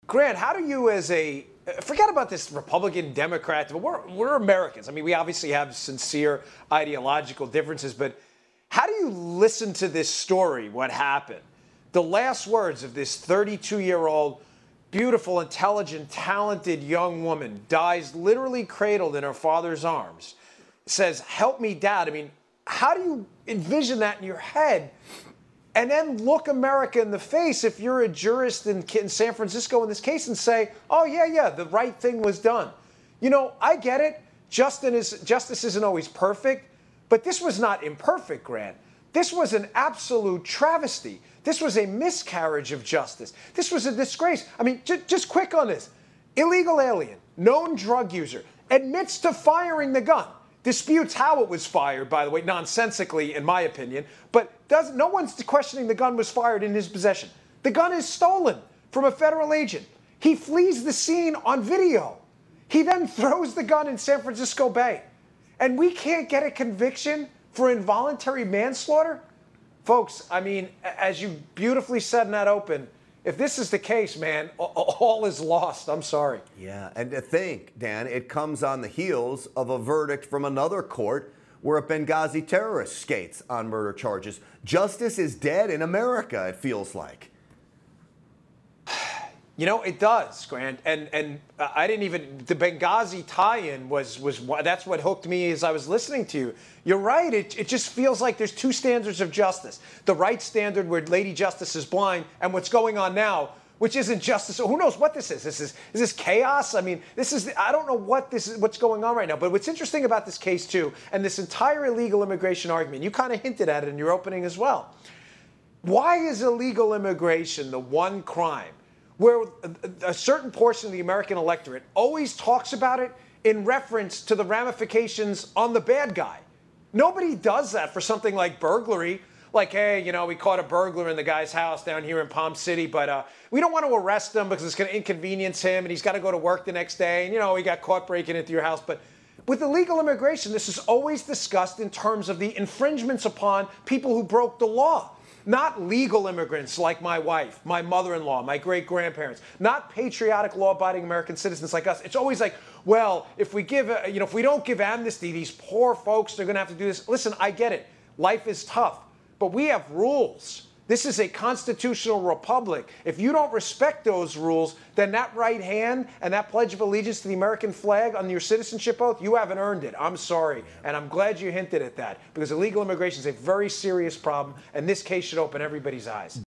Grant, how do you as a, forget about this Republican, Democrat, but we're Americans. I mean, we obviously have sincere ideological differences, but how do you listen to this story, what happened? The last words of this 32-year-old, beautiful, intelligent, talented young woman dies literally cradled in her father's arms, says, "Help me, Dad." I mean, how do you envision that in your head? And then look America in the face if you're a jurist in San Francisco in this case and say, oh, yeah, the right thing was done. You know, I get it. Justice isn't always perfect, but this was not imperfect, Grant. This was an absolute travesty. This was a miscarriage of justice. This was a disgrace. I mean, just quick on this. Illegal alien, known drug user, admits to firing the gun. Disputes how it was fired, by the way, nonsensically, in my opinion. But no one's questioning the gun was fired in his possession. The gun is stolen from a federal agent. He flees the scene on video. He then throws the gun in San Francisco Bay. And we can't get a conviction for involuntary manslaughter? Folks, I mean, as you beautifully said in that open, if this is the case, man, all is lost. I'm sorry. Yeah, and to think, Dan, it comes on the heels of a verdict from another court where a Benghazi terrorist skates on murder charges. Justice is dead in America, it feels like. You know, it does, Grant. And I didn't even, the Benghazi tie-in was that's what hooked me as I was listening to you. You're right. It just feels like there's two standards of justice. The right standard where Lady Justice is blind and what's going on now, which isn't justice. Who knows what this is? Is this chaos? I mean, I don't know what's going on right now. But what's interesting about this case, too, and this entire illegal immigration argument, you kind of hinted at it in your opening as well. Why is illegal immigration the one crime where a certain portion of the American electorate always talks about it in reference to the ramifications on the bad guy? Nobody does that for something like burglary. Like, hey, you know, we caught a burglar in the guy's house down here in Palm City, but we don't want to arrest him because it's going to inconvenience him and he's got to go to work the next day. And, you know, he got caught breaking into your house. But with illegal immigration, this is always discussed in terms of the infringements upon people who broke the law. Not legal immigrants like my wife, my mother-in-law, my great-grandparents. Not patriotic, law-abiding American citizens like us. It's always like, well, if we don't give amnesty, these poor folks, they're going to have to do this. Listen, I get it. Life is tough. But we have rules. This is a constitutional republic. If you don't respect those rules, then that right hand and that Pledge of Allegiance to the American flag on your citizenship oath, you haven't earned it. I'm sorry. And I'm glad you hinted at that because illegal immigration is a very serious problem, and this case should open everybody's eyes.